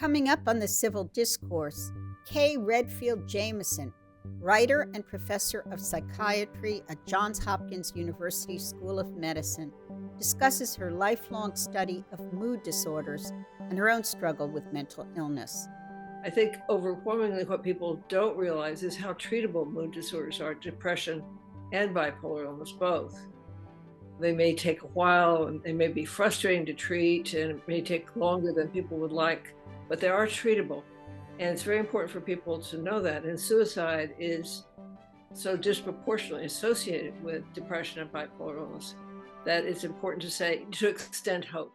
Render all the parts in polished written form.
Coming up on the Civil Discourse, K. Redfield Jamison, writer and professor of psychiatry at Johns Hopkins University School of Medicine, discusses her lifelong study of mood disorders and her own struggle with mental illness. I think overwhelmingly what people don't realize is how treatable mood disorders are, depression and bipolar illness both. They may take a while and they may be frustrating to treat and it may take longer than people would like, but they are treatable. And it's very important for people to know that. And suicide is so disproportionately associated with depression and bipolar illness that it's important to extend hope.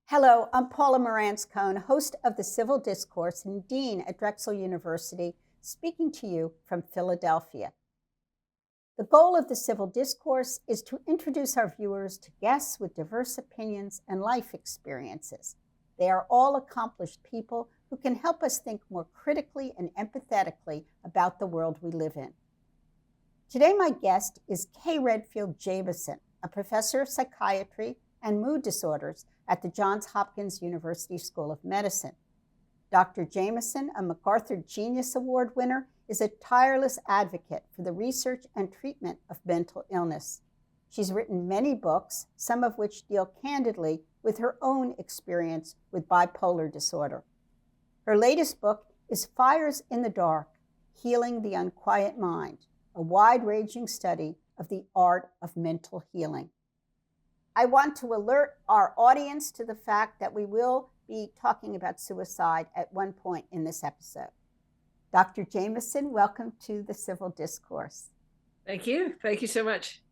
Hello, I'm Paula Marantz Cohen, host of the Civil Discourse and Dean at Drexel University, speaking to you from Philadelphia. The goal of the Civil Discourse is to introduce our viewers to guests with diverse opinions and life experiences. They are all accomplished people who can help us think more critically and empathetically about the world we live in. Today, my guest is K. Redfield Jamison, a professor of psychiatry and mood disorders at the Johns Hopkins University School of Medicine. Dr. Jamison, a MacArthur Genius Award winner, is a tireless advocate for the research and treatment of mental illness. She's written many books, some of which deal candidly with her own experience with bipolar disorder. Her latest book is Fires in the Dark: Healing the Unquiet Mind, a wide-ranging study of the art of mental healing. I want to alert our audience to the fact that we will be talking about suicide at one point in this episode. Dr. Jamison, welcome to the Civil Discourse. Thank you. Thank you so much.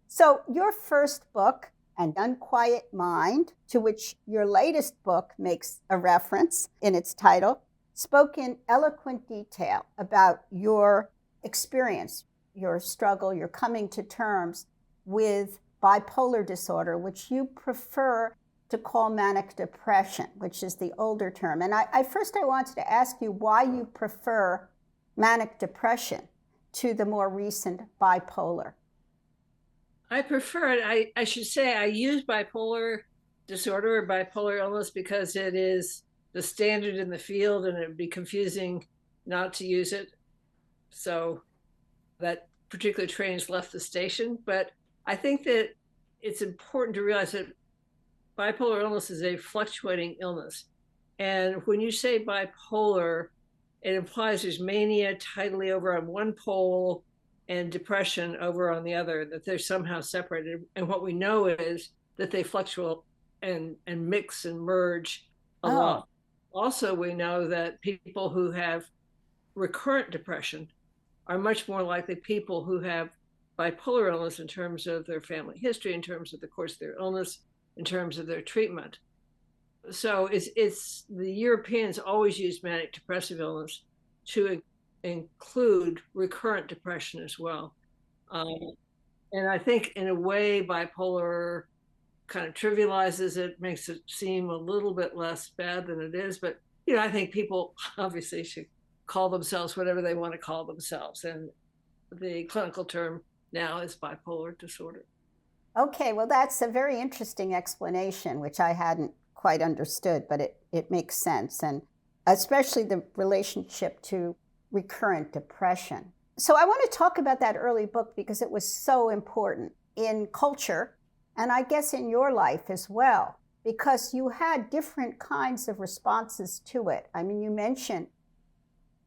So your first book, An Unquiet Mind, to which your latest book makes a reference in its title, spoke in eloquent detail about your experience, your struggle, your coming to terms with bipolar disorder, which you prefer to call manic depression, which is the older term. And I wanted to ask you why you prefer manic depression to the more recent bipolar. I prefer it. I should say I use bipolar disorder or bipolar illness because it is the standard in the field and it would be confusing not to use it. So that particular train's left the station. But I think that it's important to realize that bipolar illness is a fluctuating illness. And when you say bipolar, it implies there's mania tidally over on one pole and depression over on the other, that they're somehow separated. And what we know is that they fluctuate and mix and merge a lot. Also, we know that people who have recurrent depression are much more likely people who have bipolar illness in terms of their family history, in terms of the course of their illness, in terms of their treatment. So it's the Europeans always use manic depressive illness to include recurrent depression as well. And I think in a way, bipolar kind of trivializes it, makes it seem a little bit less bad than it is. But, I think people obviously should call themselves whatever they want to call themselves. And the clinical term now is bipolar disorder. Okay, well, that's a very interesting explanation, which I hadn't quite understood, but it makes sense, and especially the relationship to recurrent depression. So I want to talk about that early book because it was so important in culture, and I guess in your life as well, because you had different kinds of responses to it. I mean, you mentioned,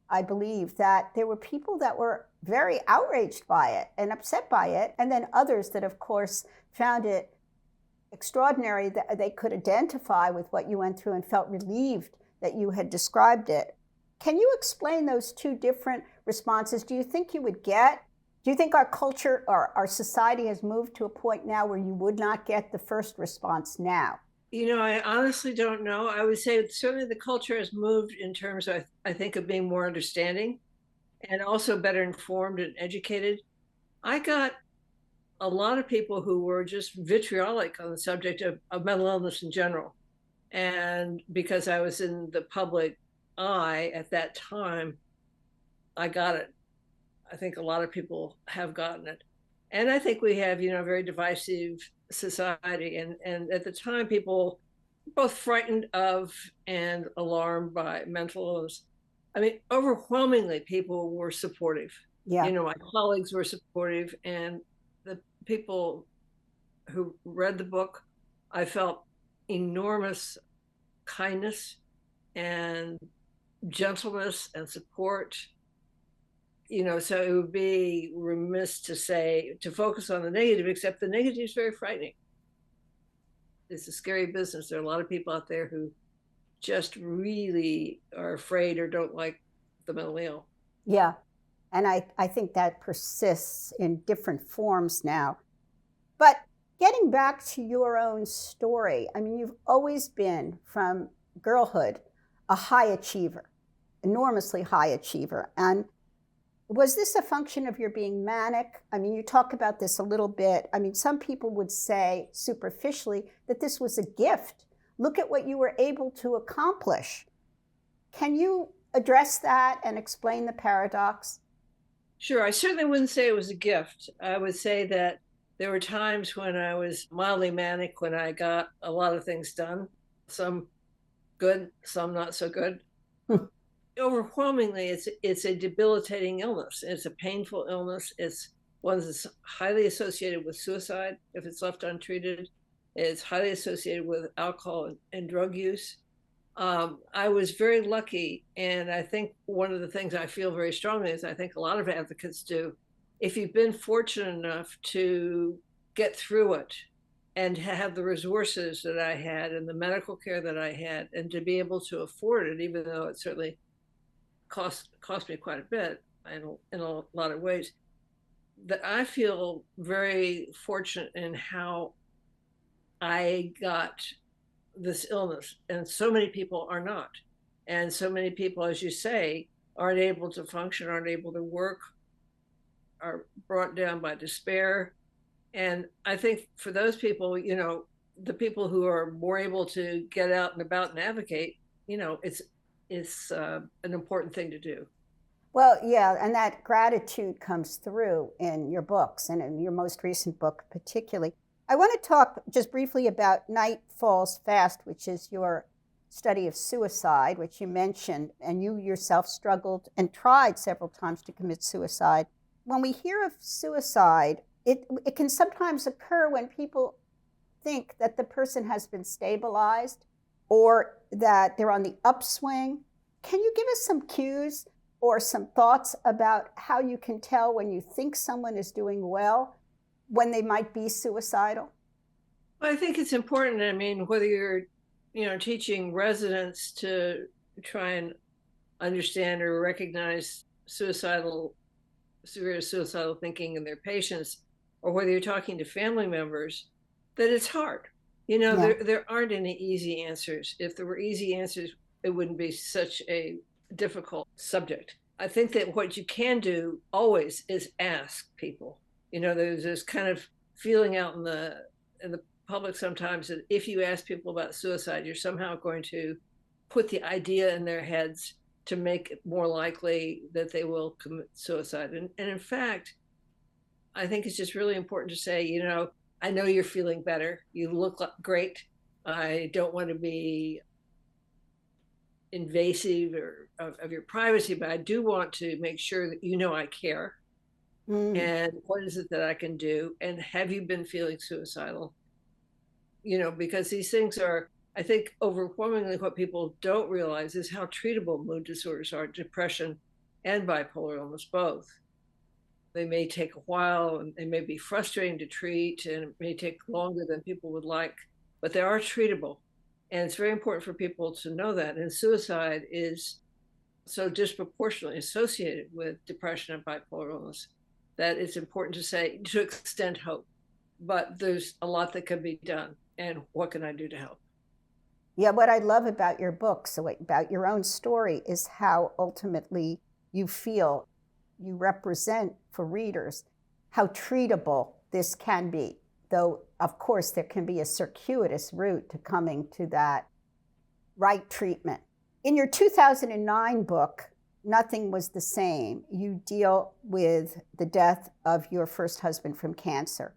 I believe, that there were people that were very outraged by it and upset by it, and then others that, of course, found it extraordinary that they could identify with what you went through and felt relieved that you had described it. Can you explain those two different responses? Do you think our culture or our society has moved to a point now where you would not get the first response now? I honestly don't know. I would say certainly the culture has moved in terms of, I think, of being more understanding and also better informed and educated. I got a lot of people who were just vitriolic on the subject of mental illness in general. And because I was in the public eye at that time, I got it. I think a lot of people have gotten it. And I think we have, a very divisive society. And at the time, people both frightened of and alarmed by mental illness. I mean, overwhelmingly, people were supportive. Yeah. My colleagues were supportive, and the people who read the book, I felt enormous kindness and gentleness and support. So it would be remiss to focus on the negative, except the negative is very frightening. It's a scary business. There are a lot of people out there who just really are afraid or don't like the mentally ill. Yeah. And I think that persists in different forms now. But getting back to your own story, I mean, you've always been, from girlhood, a high achiever, enormously high achiever. And was this a function of your being manic? I mean, you talk about this a little bit. I mean, some people would say superficially that this was a gift. Look at what you were able to accomplish. Can you address that and explain the paradox? Sure. I certainly wouldn't say it was a gift. I would say that there were times when I was mildly manic, when I got a lot of things done, some good, some not so good. Overwhelmingly, it's a debilitating illness. It's a painful illness. It's one that's highly associated with suicide if it's left untreated. It's highly associated with alcohol and drug use. I was very lucky, and I think one of the things I feel very strongly is, I think a lot of advocates do, if you've been fortunate enough to get through it and have the resources that I had and the medical care that I had, and to be able to afford it, even though it certainly cost me quite a bit in a lot of ways, that I feel very fortunate in how I got this illness. And so many people are not. And so many people, as you say, aren't able to function, aren't able to work, are brought down by despair. And I think for those people, the people who are more able to get out and about and advocate, it's an important thing to do. Well, yeah, and that gratitude comes through in your books, and in your most recent book particularly. I want to talk just briefly about Night Falls Fast, which is your study of suicide, which you mentioned, and you yourself struggled and tried several times to commit suicide. When we hear of suicide, it can sometimes occur when people think that the person has been stabilized or that they're on the upswing. Can you give us some cues or some thoughts about how you can tell when you think someone is doing well, when they might be suicidal? Well, I think it's important. I mean, whether you're, teaching residents to try and understand or recognize severe suicidal thinking in their patients, or whether you're talking to family members, that it's hard. Yeah. There aren't any easy answers. If there were easy answers, it wouldn't be such a difficult subject. I think that what you can do always is ask people. There's this kind of feeling out in the public sometimes that if you ask people about suicide, you're somehow going to put the idea in their heads to make it more likely that they will commit suicide. And in fact, I think it's just really important to say, I know you're feeling better. You look great. I don't want to be invasive of your privacy, but I do want to make sure that I care. And what is it that I can do? And have you been feeling suicidal? Because these things are, I think, overwhelmingly what people don't realize is how treatable mood disorders are, depression and bipolar illness both. They may take a while, and they may be frustrating to treat, and it may take longer than people would like, but they are treatable. And it's very important for people to know that. And suicide is so disproportionately associated with depression and bipolar illness that it's important to extend hope. But there's a lot that can be done. And what can I do to help? Yeah, what I love about your book, so about your own story, is how ultimately you feel you represent for readers how treatable this can be, though, of course, there can be a circuitous route to coming to that right treatment. In your 2009 book, Nothing Was the Same, you deal with the death of your first husband from cancer,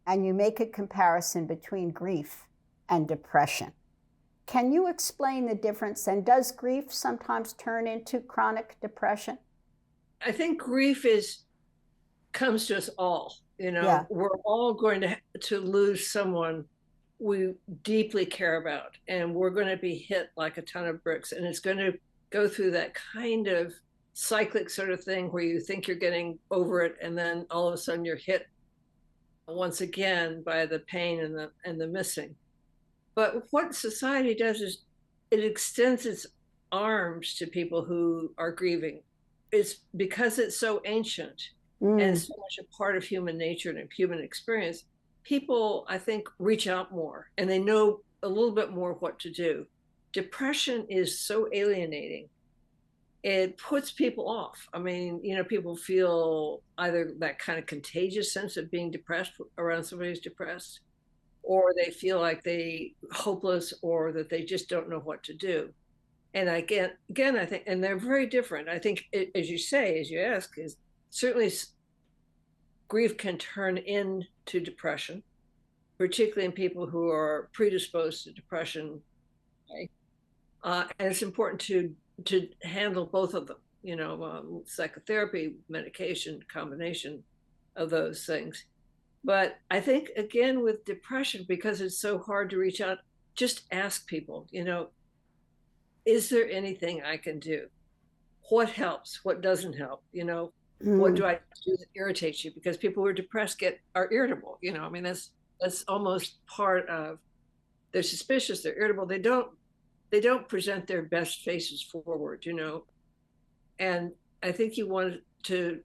and you make a comparison between grief and depression. Can you explain the difference, and does grief sometimes turn into chronic depression? I think grief comes to us all. Yeah. We're all going to lose someone we deeply care about, and we're going to be hit like a ton of bricks, and it's going to go through that kind of cyclic sort of thing where you think you're getting over it, and then all of a sudden you're hit once again by the pain and the missing. But what society does is it extends its arms to people who are grieving. It's because it's so ancient and so much a part of human nature and human experience. People, I think, reach out more and they know a little bit more what to do. Depression is so alienating. It puts people off. I mean, people feel either that kind of contagious sense of being depressed around somebody who's depressed, or they feel like they hopeless, or that they just don't know what to do. And again, I think, and they're very different. I think, as you say, as you ask, is certainly grief can turn into depression, particularly in people who are predisposed to depression. Okay? And it's important to handle both of them, psychotherapy, medication, combination of those things. But I think, again, with depression, because it's so hard to reach out, just ask people, is there anything I can do? What helps? What doesn't help? What do I do that irritates you? Because people who are depressed are irritable. I mean, that's almost part of, they're suspicious, they're irritable. They don't present their best faces forward, and I think you want to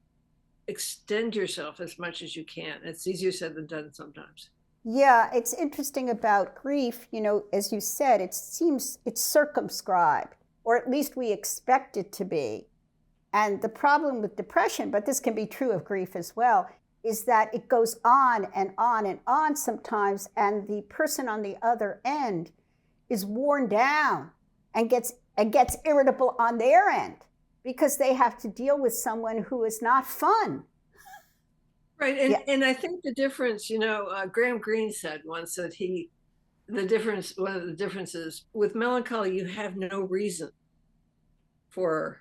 extend yourself as much as you can. It's easier said than done sometimes. Yeah, it's interesting about grief, as you said, it seems it's circumscribed, or at least we expect it to be. And the problem with depression, but this can be true of grief as well, is that it goes on and on and on sometimes, and the person on the other end is worn down and gets irritable on their end because they have to deal with someone who is not fun. Right. And I think the difference, Graham Greene said once that one of the differences with melancholy, you have no reason for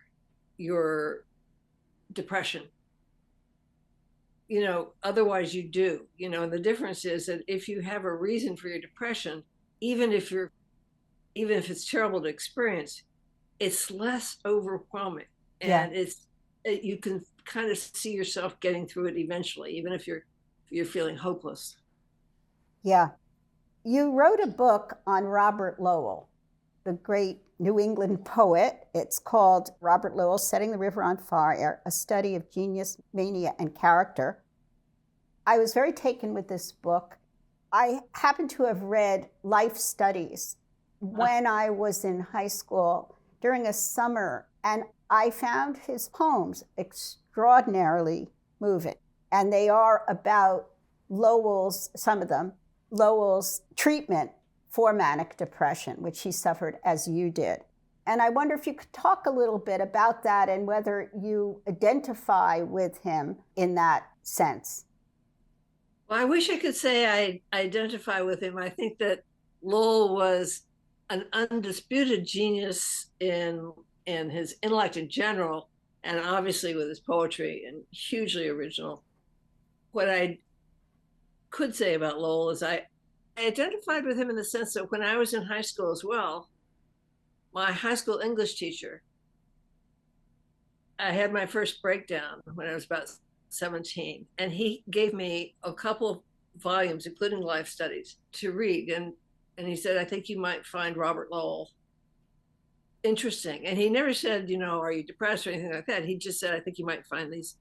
your depression. Otherwise you do, and the difference is that if you have a reason for your depression, even if it's terrible to experience, it's less overwhelming. And you can kind of see yourself getting through it eventually, even if you're feeling hopeless. Yeah. You wrote a book on Robert Lowell, the great New England poet. It's called Robert Lowell, Setting the River on Fire, A Study of Genius, Mania, and Character. I was very taken with this book. I happen to have read Life Studies when I was in high school during a summer, and I found his poems extraordinarily moving. And they are about some of them, Lowell's treatment for manic depression, which he suffered as you did. And I wonder if you could talk a little bit about that and whether you identify with him in that sense. Well, I wish I could say I identify with him. I think that Lowell was an undisputed genius in his intellect in general, and obviously with his poetry, and hugely original. What I could say about Lowell is I identified with him in the sense that when I was in high school as well, my high school English teacher, I had my first breakdown when I was about 17, and he gave me a couple of volumes, including Life Studies, to read. And he said, I think you might find Robert Lowell interesting. And he never said, are you depressed or anything like that. He just said, I think you might find these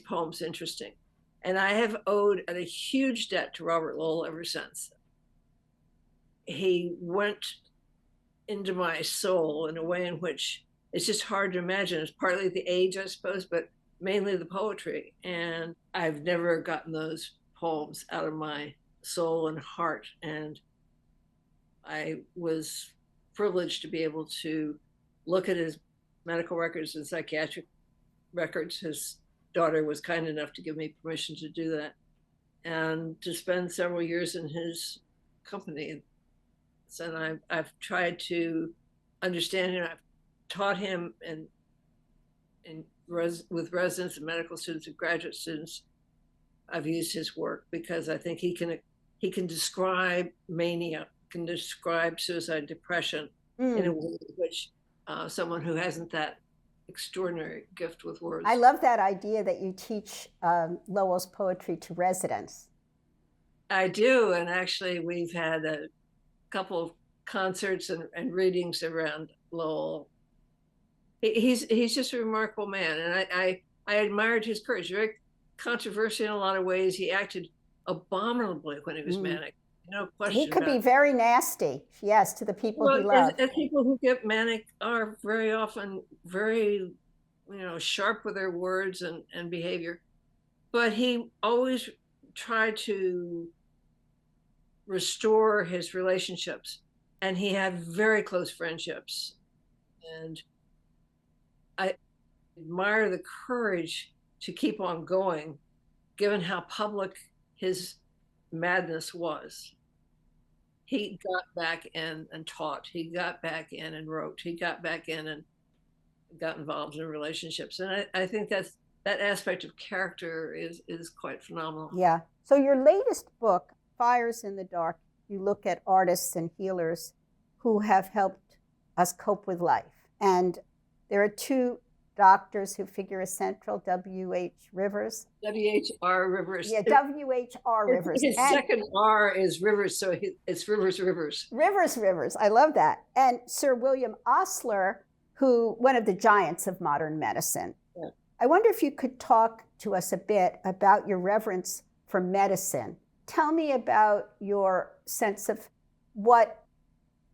poems interesting. And I have owed a huge debt to Robert Lowell ever since. He went into my soul in a way in which it's just hard to imagine. It's partly the age, I suppose, but mainly the poetry. And I've never gotten those poems out of my soul and heart. And I was privileged to be able to look at his medical records and psychiatric records. His daughter was kind enough to give me permission to do that and to spend several years in his company. And I've tried to understand him. I've taught him with residents and medical students and graduate students. I've used his work because I think he can describe mania, can describe suicide, depression in a way which someone who hasn't that extraordinary gift with words. I love that idea that you teach Lowell's poetry to residents. I do, and actually we've had a couple of concerts and readings around Lowell. He's just a remarkable man, and I admired his courage. Very controversial in a lot of ways. He acted abominably when he was manic. No question. He could be very nasty, yes, to the people he loved. And people who get manic are very often very, sharp with their words and behavior. But he always tried to restore his relationships, and he had very close friendships. And I admire the courage to keep on going, given how public his madness was. He got back in and taught. He got back in and wrote. He got back in and got involved in relationships. And I think that aspect of character is quite phenomenal. Yeah. So your latest book, Fires in the Dark, you look at artists and healers who have helped us cope with life. And there are two doctors who figure as central, W.H. Rivers. W.H.R. Rivers. Yeah, W.H.R. Rivers. His second R is Rivers, so it's Rivers. Rivers. I love that. And Sir William Osler, one of the giants of modern medicine. Yeah. I wonder if you could talk to us a bit about your reverence for medicine. Tell me about your sense of what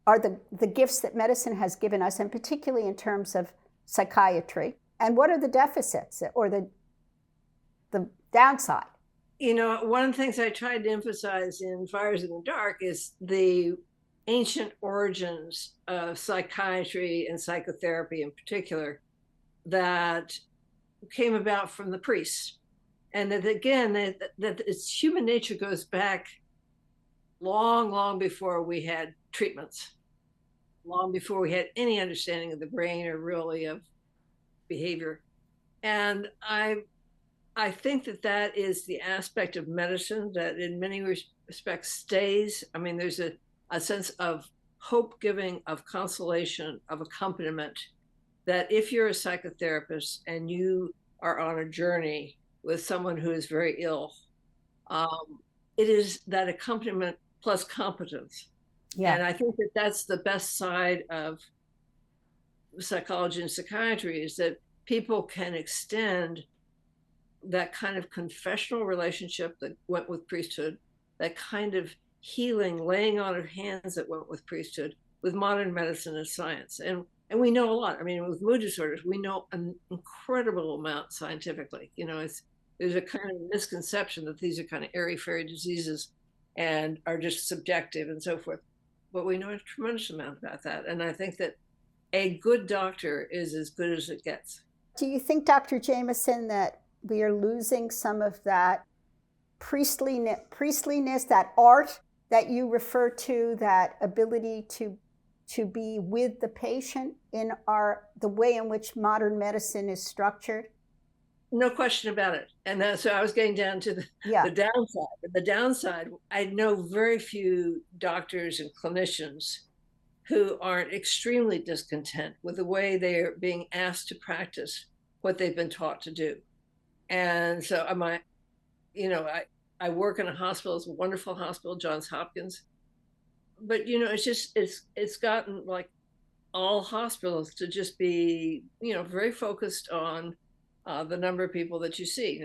are the gifts that medicine has given us, and particularly in terms of psychiatry, and what are the deficits or the downside? One of the things I tried to emphasize in Fires in the Dark is the ancient origins of psychiatry and psychotherapy in particular that came about from the priests. And that again, that its human nature goes back long, long before we had treatments, long before we had any understanding of the brain or really of behavior. And I think that is the aspect of medicine that in many respects stays. I mean, there's a sense of hope giving, of consolation, of accompaniment, that if you're a psychotherapist and you are on a journey with someone who is very ill, it is that accompaniment plus competence. Yeah. And I think that's the best side of psychology and psychiatry, is that people can extend that kind of confessional relationship that went with priesthood, that kind of healing, laying on of hands that went with priesthood, with modern medicine and science. And we know a lot. I mean, with mood disorders, we know an incredible amount scientifically. There's a kind of misconception that these are kind of airy-fairy diseases and are just subjective and so forth. But we know a tremendous amount about that. And I think that a good doctor is as good as it gets. Do you think, Dr. Jamison, that we are losing some of that priestliness, that art that you refer to, that ability to be with the patient in the way in which modern medicine is structured? No question about it. And so I was getting down to the downside. The downside, I know very few doctors and clinicians who aren't extremely discontent with the way they're being asked to practice what they've been taught to do. And so I work in a hospital. It's a wonderful hospital, Johns Hopkins. But, it's gotten like all hospitals to just be, very focused on the number of people that you see.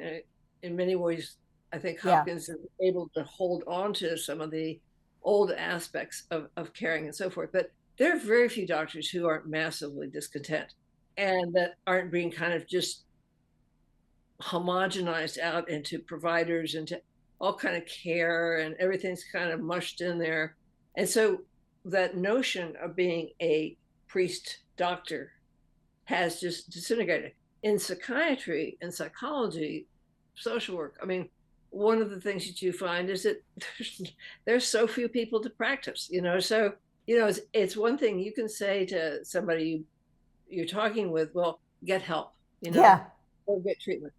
In many ways, I think Hopkins is able to hold on to some of the old aspects of caring and so forth. But there are very few doctors who aren't massively discontent and that aren't being kind of just homogenized out into providers, into all kind of care and everything's kind of mushed in there. And so that notion of being a priest doctor has just disintegrated. In psychiatry and psychology, social work, I mean, one of the things that you find is that there's so few people to practice, so it's one thing you can say to somebody you're talking with, well, get help, Yeah. or get treatment.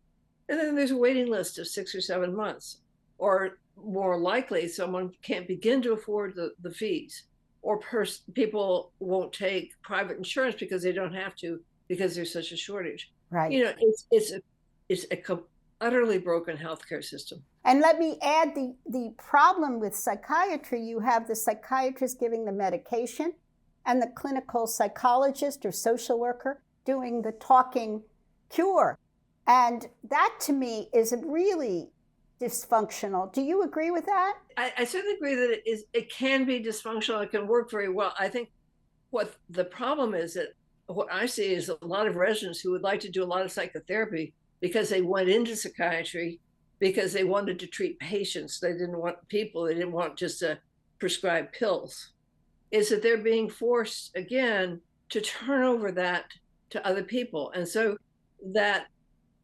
And then there's a waiting list of 6 or 7 months, or more likely someone can't begin to afford the fees, or people won't take private insurance because they don't have to, because there's such a shortage. Right. It's a utterly broken healthcare system. And let me add the problem with psychiatry, you have the psychiatrist giving the medication and the clinical psychologist or social worker doing the talking cure. And that to me is really dysfunctional. Do you agree with that? I certainly agree that it can be dysfunctional. It can work very well. I think what the problem is that what I see is a lot of residents who would like to do a lot of psychotherapy because they went into psychiatry because they wanted to treat patients. They didn't want people. They didn't want just to prescribe pills. Is that they're being forced again to turn over that to other people. And so that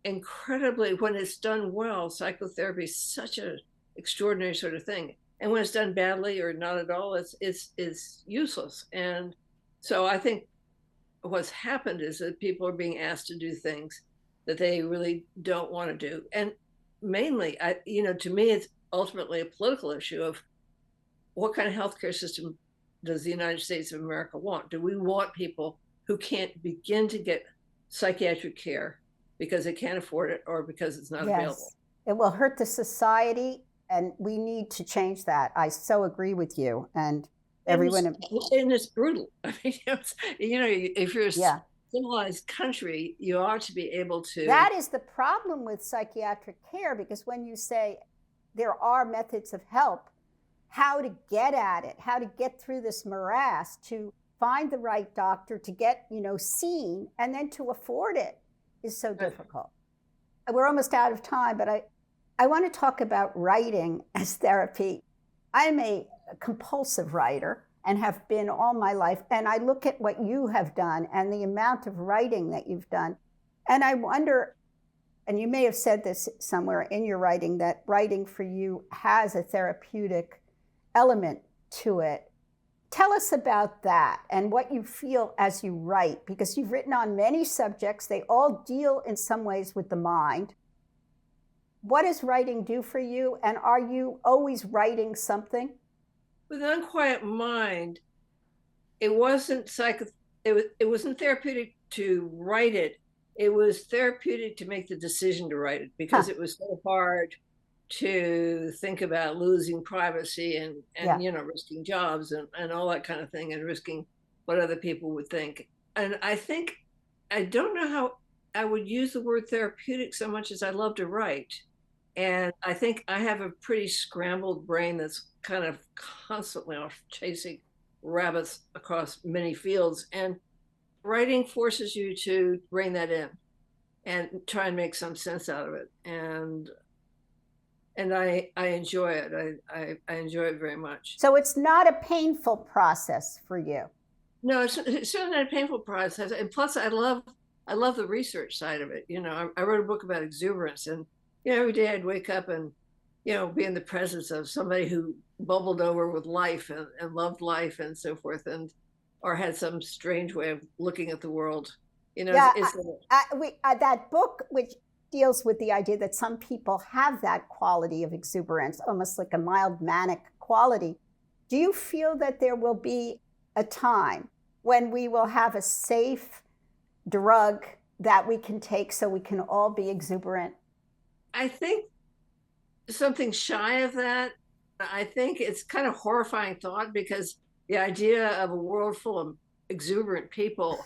incredibly, when it's done well, psychotherapy is such an extraordinary sort of thing. And when it's done badly or not at all, it's useless. And so I think what's happened is that people are being asked to do things that they really don't want to do. And mainly, to me, it's ultimately a political issue of what kind of healthcare system does the United States of America want? Do we want people who can't begin to get psychiatric care because they can't afford it or because it's not available? It will hurt the society, and we need to change that. I so agree with you. And everyone. And it's brutal. I mean, if you're a civilized country, you ought to be able to. That is the problem with psychiatric care, because when you say there are methods of help, how to get at it, how to get through this morass, to find the right doctor, to get, seen, and then to afford it is so difficult. We're almost out of time, but I want to talk about writing as therapy. I'm a compulsive writer and have been all my life. And I look at what you have done and the amount of writing that you've done. And I wonder, and you may have said this somewhere in your writing, that writing for you has a therapeutic element to it. Tell us about that and what you feel as you write, because you've written on many subjects. They all deal in some ways with the mind. What does writing do for you? And are you always writing something? With Unquiet Mind, it wasn't it wasn't therapeutic to write it. It was therapeutic to make the decision to write it, because it was so hard to think about losing privacy and risking jobs and all that kind of thing, and risking what other people would think. And I don't know how I would use the word therapeutic so much as I love to write. And I think I have a pretty scrambled brain that's kind of constantly off chasing rabbits across many fields. And writing forces you to rein that in and try and make some sense out of it. And I enjoy it. I enjoy it very much. So it's not a painful process for you? No, it's certainly not a painful process. And plus, I love the research side of it. I wrote a book about exuberance, and every day I'd wake up and be in the presence of somebody who bubbled over with life and loved life and so forth, or had some strange way of looking at the world. That book, which deals with the idea that some people have that quality of exuberance, almost like a mild manic quality. Do you feel that there will be a time when we will have a safe drug that we can take so we can all be exuberant? I think something shy of that. I think it's kind of a horrifying thought, because the idea of a world full of exuberant people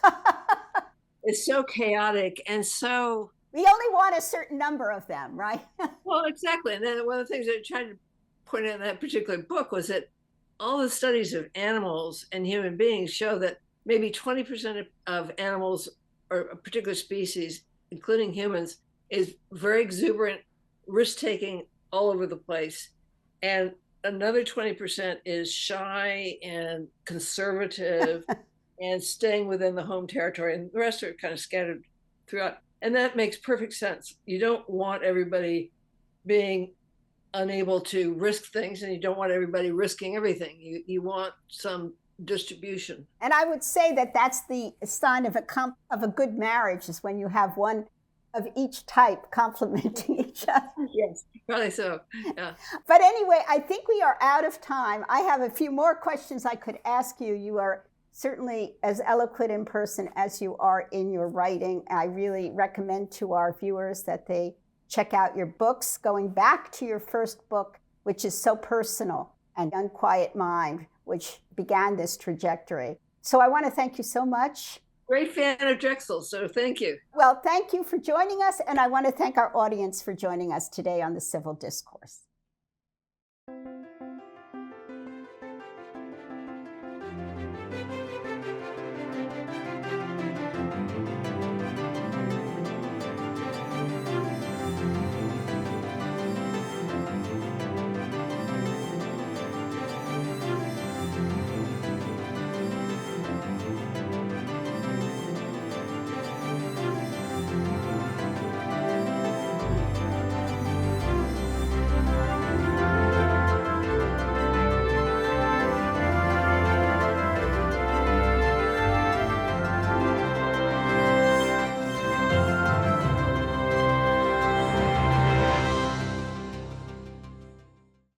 is so chaotic, and so we only want a certain number of them, right? Well, exactly. And then one of the things I tried to point out in that particular book was that all the studies of animals and human beings show that maybe 20% of animals, or a particular species, including humans, is very exuberant, risk-taking, all over the place. And another 20% is shy and conservative and staying within the home territory. And the rest are kind of scattered throughout. And that makes perfect sense. You don't want everybody being unable to risk things, and you don't want everybody risking everything. You want some distribution. And I would say that that's the sign of a good marriage, is when you have one of each type complementing each other. Yes, probably so. Yeah. But anyway, I think we are out of time. I have a few more questions I could ask you. You are certainly as eloquent in person as you are in your writing. I really recommend to our viewers that they check out your books, going back to your first book, which is so personal, and Unquiet Mind, which began this trajectory. So I want to thank you so much. Great fan of Drexel, so thank you. Well, thank you for joining us, and I want to thank our audience for joining us today on the Civil Discourse.